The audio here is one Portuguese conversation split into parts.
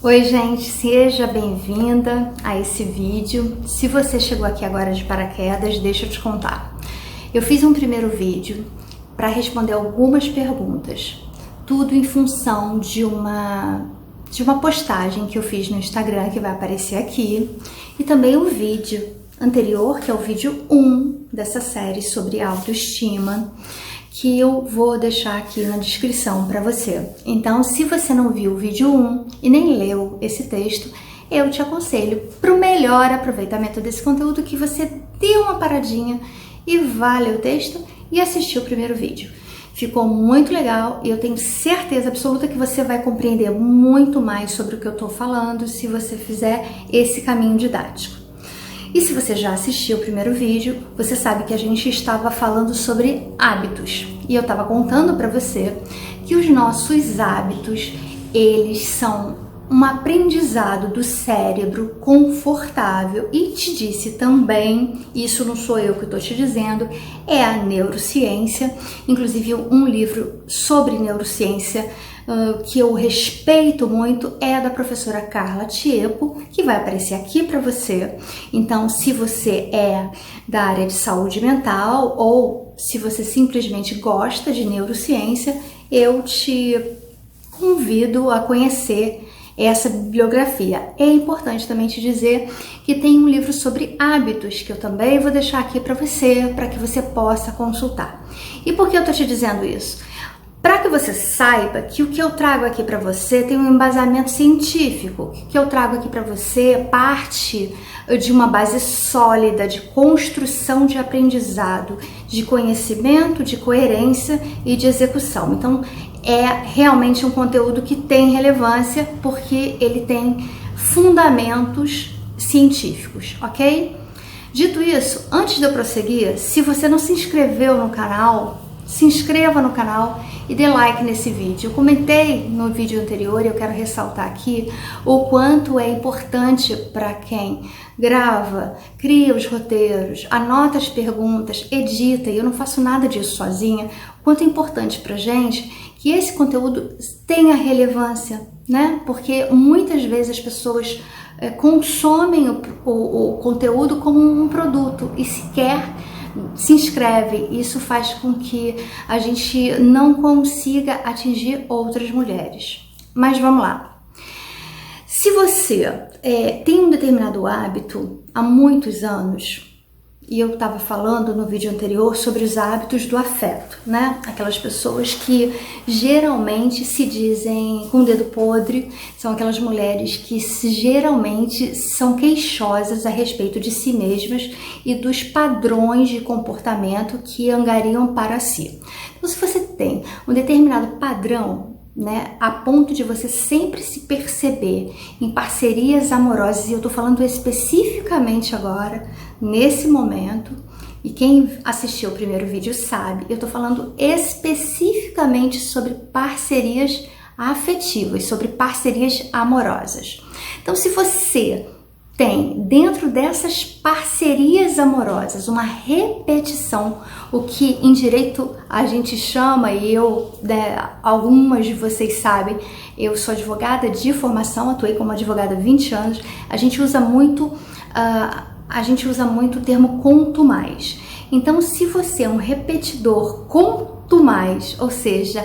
Oi gente, seja bem-vinda a esse vídeo. Se você chegou aqui agora de paraquedas, deixa eu te contar. Eu fiz um primeiro vídeo para responder algumas perguntas, tudo em função de uma postagem que eu fiz no Instagram, que vai aparecer aqui, e também um vídeo anterior, que é o vídeo 1 dessa série sobre autoestima, que eu vou deixar aqui na descrição para você. Então, se você não viu o vídeo 1 e nem leu esse texto, eu te aconselho, para o melhor aproveitamento desse conteúdo, que você dê uma paradinha e vá ler o texto e assistir o primeiro vídeo. Ficou muito legal e eu tenho certeza absoluta que você vai compreender muito mais sobre o que eu estou falando se você fizer esse caminho didático. E se você já assistiu o primeiro vídeo, você sabe que a gente estava falando sobre hábitos. E eu estava contando para você que os nossos hábitos, eles são um aprendizado do cérebro confortável. E te disse também, isso não sou eu que estou te dizendo, é a neurociência. Inclusive um livro sobre neurociência que eu respeito muito é da professora Carla Tiepo, que vai aparecer aqui para você. Então, se você é da área de saúde mental ou se você simplesmente gosta de neurociência, eu te convido a conhecer essa bibliografia. É importante também te dizer que tem um livro sobre hábitos que eu também vou deixar aqui para que você possa consultar. E por que eu tô te dizendo isso? Para que você saiba que o que eu trago aqui para você tem um embasamento científico, o que eu trago aqui para você parte de uma base sólida de construção de aprendizado, de conhecimento, de coerência e de execução. Então, é realmente um conteúdo que tem relevância porque ele tem fundamentos científicos, ok? Dito isso, antes de eu prosseguir, se você não se inscreveu no canal, se inscreva no canal e dê like nesse vídeo. Eu comentei no vídeo anterior e eu quero ressaltar aqui o quanto é importante para quem grava, cria os roteiros, anota as perguntas, edita, e eu não faço nada disso sozinha, o quanto é importante pra gente que esse conteúdo tenha relevância, né? Porque muitas vezes as pessoas consomem o conteúdo como um produto e sequer se inscreve. Isso faz com que a gente não consiga atingir outras mulheres. Mas vamos lá. Se você tem um determinado hábito há muitos anos, e eu estava falando no vídeo anterior sobre os hábitos do afeto, né? Aquelas pessoas que geralmente se dizem com o dedo podre, são aquelas mulheres que geralmente são queixosas a respeito de si mesmas e dos padrões de comportamento que angariam para si. Então, se você tem um determinado padrão, né, a ponto de você sempre se perceber em parcerias amorosas, e eu tô falando especificamente agora, nesse momento, e quem assistiu o primeiro vídeo sabe, eu tô falando especificamente sobre parcerias afetivas, sobre parcerias amorosas. Então, se você tem dentro dessas parcerias amorosas uma repetição, o que em direito a gente chama, e eu, algumas de vocês sabem, eu sou advogada de formação, atuei como advogada há 20 anos, a gente usa muito o termo conto mais. Então, se você é um repetidor conto mais, ou seja,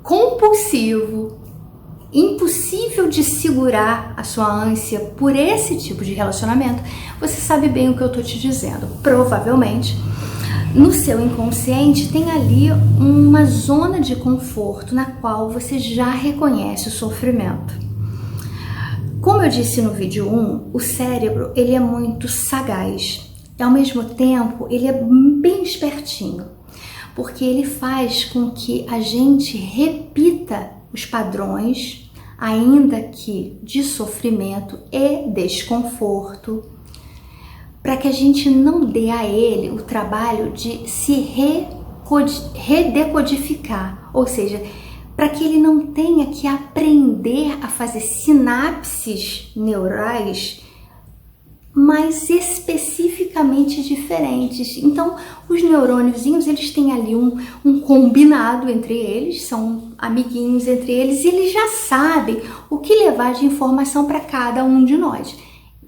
compulsivo, impossível de segurar a sua ânsia por esse tipo de relacionamento, você sabe bem o que eu tô te dizendo. Provavelmente, no seu inconsciente tem ali uma zona de conforto na qual você já reconhece o sofrimento. Como eu disse no vídeo 1, o cérebro ele é muito sagaz e ao mesmo tempo ele é bem espertinho, porque ele faz com que a gente repita os padrões, ainda que de sofrimento e desconforto, para que a gente não dê a ele o trabalho de se redecodificar, ou seja, para que ele não tenha que aprender a fazer sinapses neurais mas especificamente diferentes. Então, os neurôniozinhos, eles têm ali um combinado entre eles, são amiguinhos entre eles, e eles já sabem o que levar de informação para cada um de nós.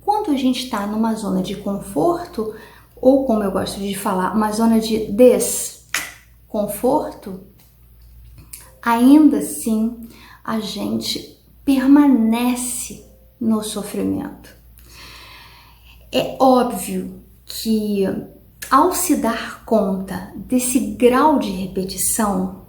Quando a gente está numa zona de conforto, ou como eu gosto de falar, uma zona de desconforto, ainda assim a gente permanece no sofrimento. É óbvio que ao se dar conta desse grau de repetição,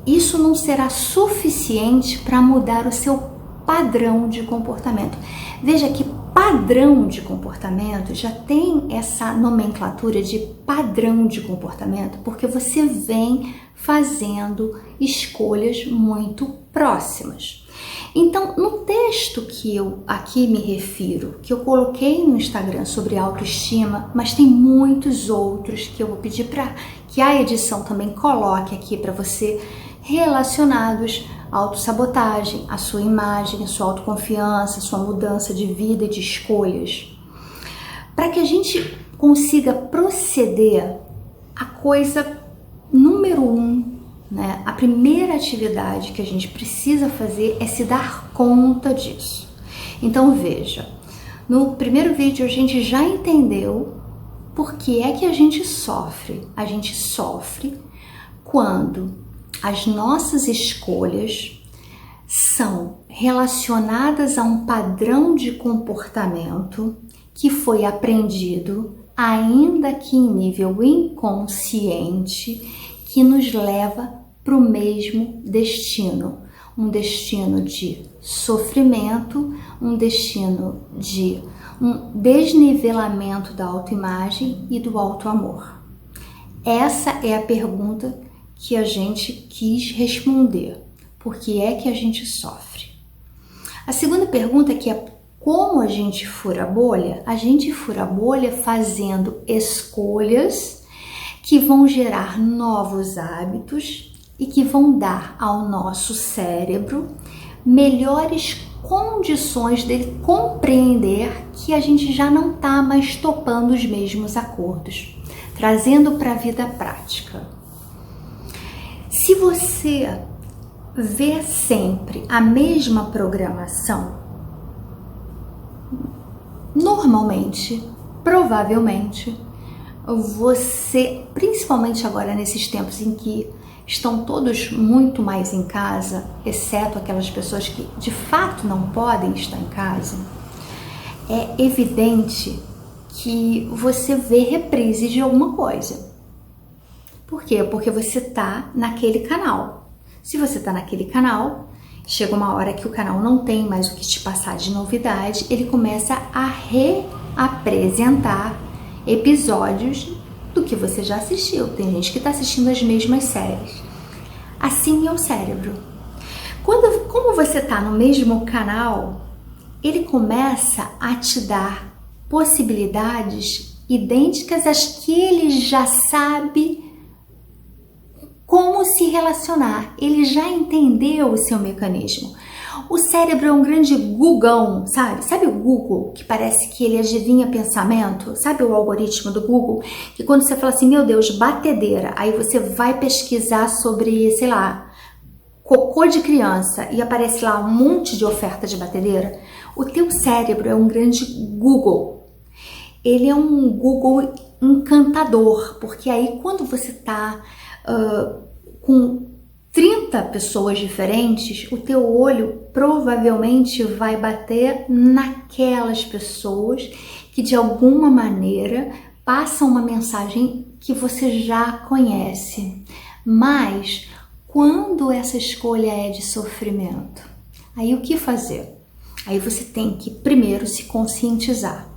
isso não será suficiente para mudar o seu padrão de comportamento. Veja que padrão de comportamento já tem essa nomenclatura de padrão de comportamento porque você vem fazendo escolhas muito próximas. Então, no texto que eu aqui me refiro, que eu coloquei no Instagram sobre autoestima, mas tem muitos outros que eu vou pedir para que a edição também coloque aqui para você, relacionados à autossabotagem, à sua imagem, à sua autoconfiança, à sua mudança de vida e de escolhas. Para que a gente consiga proceder, a coisa número 1, né? A primeira atividade que a gente precisa fazer é se dar conta disso. Então veja, no primeiro vídeo a gente já entendeu por que é que a gente sofre. A gente sofre quando as nossas escolhas são relacionadas a um padrão de comportamento que foi aprendido, ainda que em nível inconsciente, que nos leva para o mesmo destino, um destino de sofrimento, um destino de um desnivelamento da autoimagem e do autoamor. Essa é a pergunta que a gente quis responder. Por que é que a gente sofre? A segunda pergunta, que é como a gente fura a bolha? A gente fura a bolha fazendo escolhas que vão gerar novos hábitos e que vão dar ao nosso cérebro melhores condições dele compreender que a gente já não está mais topando os mesmos acordos, trazendo para a vida prática. Se você vê sempre a mesma programação, normalmente, provavelmente, você, principalmente agora nesses tempos em que estão todos muito mais em casa, exceto aquelas pessoas que de fato não podem estar em casa, é evidente que você vê reprise de alguma coisa. Por quê? Porque você está naquele canal. Se você está naquele canal, chega uma hora que o canal não tem mais o que te passar de novidade, ele começa a reapresentar episódios do que você já assistiu. Tem gente que está assistindo as mesmas séries. Assim é o cérebro. Como você está no mesmo canal, ele começa a te dar possibilidades idênticas às que ele já sabe como se relacionar. Ele já entendeu o seu mecanismo. O cérebro é um grande Googão, sabe? Sabe o Google, que parece que ele adivinha pensamento? Sabe o algoritmo do Google? Que quando você fala assim, meu Deus, batedeira, aí você vai pesquisar sobre, sei lá, cocô de criança e aparece lá um monte de oferta de batedeira. O teu cérebro é um grande Google. Ele é um Google encantador, porque aí quando você tá com 30 pessoas diferentes, o teu olho provavelmente vai bater naquelas pessoas que de alguma maneira passam uma mensagem que você já conhece. Mas quando essa escolha é de sofrimento, aí o que fazer? Aí você tem que primeiro se conscientizar.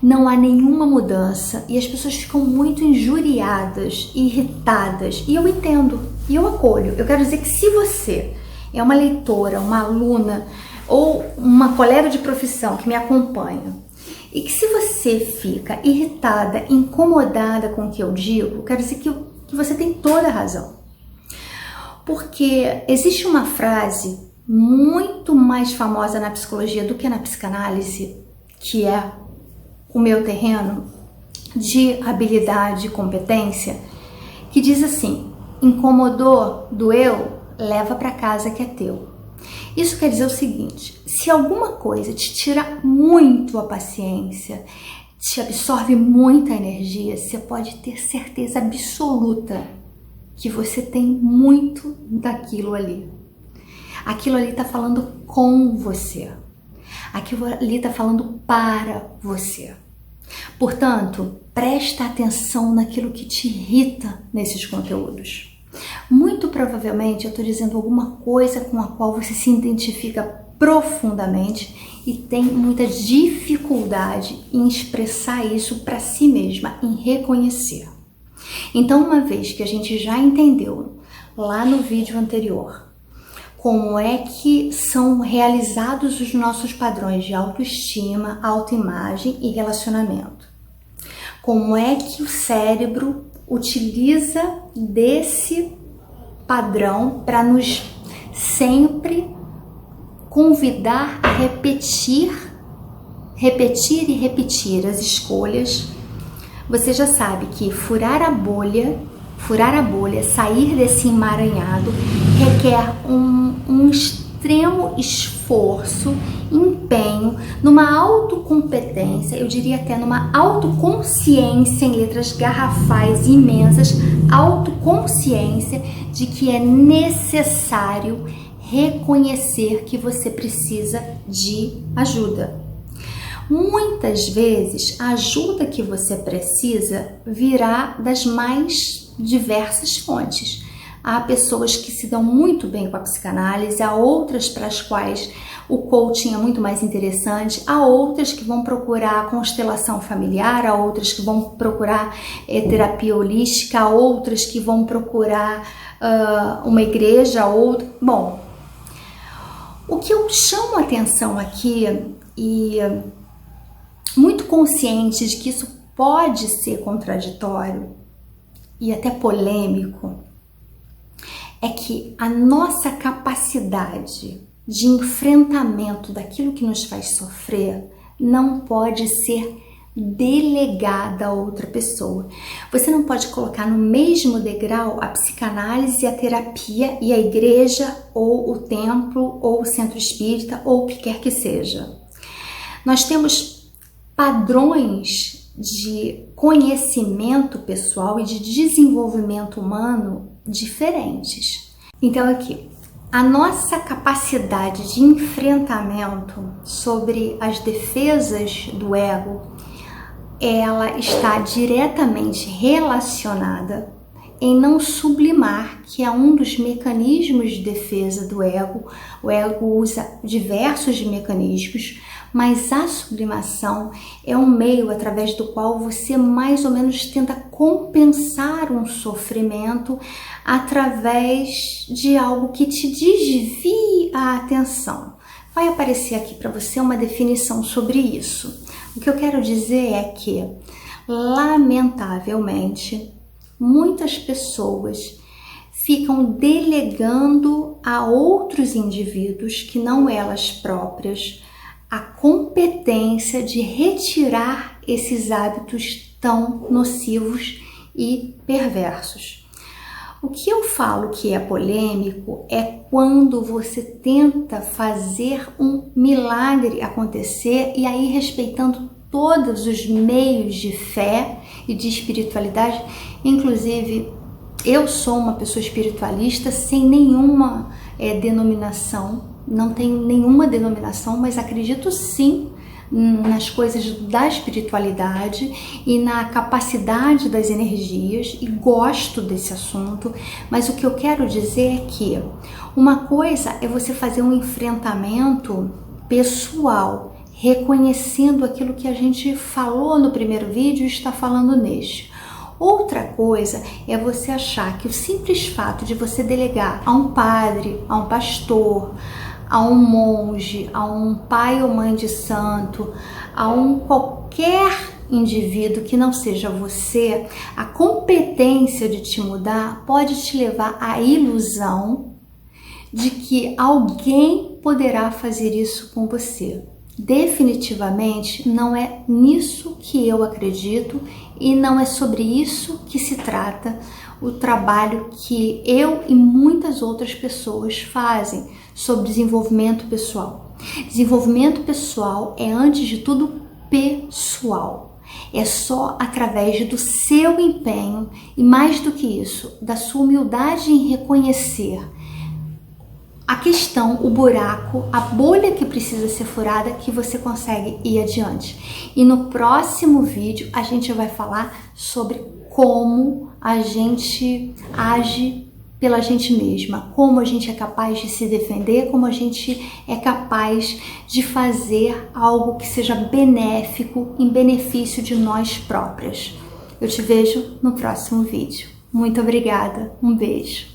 Não há nenhuma mudança e as pessoas ficam muito injuriadas, irritadas. E eu entendo, e eu acolho. Eu quero dizer que se você é uma leitora, uma aluna ou uma colega de profissão que me acompanha e que se você fica irritada, incomodada com o que eu digo, eu quero dizer que você tem toda a razão. Porque existe uma frase muito mais famosa na psicologia do que na psicanálise, que é o meu terreno de habilidade e competência, que diz assim: incomodou, doeu, leva para casa que é teu. Isso quer dizer o seguinte: se alguma coisa te tira muito a paciência, te absorve muita energia, você pode ter certeza absoluta que você tem muito daquilo ali. Aquilo ali está falando com você. Aquilo ali está falando para você. Portanto, presta atenção naquilo que te irrita nesses conteúdos. Muito provavelmente eu estou dizendo alguma coisa com a qual você se identifica profundamente e tem muita dificuldade em expressar isso para si mesma, em reconhecer. Então, uma vez que a gente já entendeu lá no vídeo anterior como é que são realizados os nossos padrões de autoestima, autoimagem e relacionamento, como é que o cérebro utiliza desse padrão para nos sempre convidar a repetir e repetir as escolhas, você já sabe que furar a bolha, sair desse emaranhado, requer um extremo esforço, empenho, numa autocompetência, eu diria até numa autoconsciência, em letras garrafais imensas, autoconsciência de que é necessário reconhecer que você precisa de ajuda. Muitas vezes a ajuda que você precisa virá das mais diversas fontes. Há pessoas que se dão muito bem com a psicanálise, há outras para as quais o coaching é muito mais interessante, há outras que vão procurar constelação familiar, há outras que vão procurar terapia holística, há outras que vão procurar uma igreja, Bom, o que eu chamo a atenção aqui, e muito consciente de que isso pode ser contraditório e até polêmico, é que a nossa capacidade de enfrentamento daquilo que nos faz sofrer não pode ser delegada a outra pessoa. Você não pode colocar no mesmo degrau a psicanálise, a terapia e a igreja, ou o templo, ou o centro espírita, ou o que quer que seja. Nós temos padrões de conhecimento pessoal e de desenvolvimento humano diferentes. Então aqui, a nossa capacidade de enfrentamento sobre as defesas do ego, ela está diretamente relacionada em não sublimar, que é um dos mecanismos de defesa do ego. O ego usa diversos mecanismos, mas a sublimação é um meio através do qual você mais ou menos tenta compensar um sofrimento através de algo que te desvie a atenção. Vai aparecer aqui para você uma definição sobre isso. O que eu quero dizer é que, lamentavelmente, muitas pessoas ficam delegando a outros indivíduos, que não elas próprias, a competência de retirar esses hábitos tão nocivos e perversos. O que eu falo que é polêmico é quando você tenta fazer um milagre acontecer, e aí respeitando todos os meios de fé e de espiritualidade. Inclusive, eu sou uma pessoa espiritualista sem nenhuma denominação, não tenho nenhuma denominação, mas acredito sim nas coisas da espiritualidade e na capacidade das energias, e gosto desse assunto. Mas o que eu quero dizer é que uma coisa é você fazer um enfrentamento pessoal, reconhecendo aquilo que a gente falou no primeiro vídeo e está falando neste. Outra coisa é você achar que o simples fato de você delegar a um padre, a um pastor, a um monge, a um pai ou mãe de santo, a um qualquer indivíduo que não seja você, a competência de te mudar pode te levar à ilusão de que alguém poderá fazer isso com você, definitivamente não é nisso que eu acredito e não é sobre isso que se trata o trabalho que eu e muitas outras pessoas fazem sobre desenvolvimento pessoal. Desenvolvimento pessoal é, antes de tudo, pessoal. É só através do seu empenho e, mais do que isso, da sua humildade em reconhecer a questão, o buraco, a bolha que precisa ser furada, que você consegue ir adiante. E no próximo vídeo a gente vai falar sobre como a gente age pela gente mesma, como a gente é capaz de se defender, como a gente é capaz de fazer algo que seja benéfico, em benefício de nós próprias. Eu te vejo no próximo vídeo. Muito obrigada, um beijo.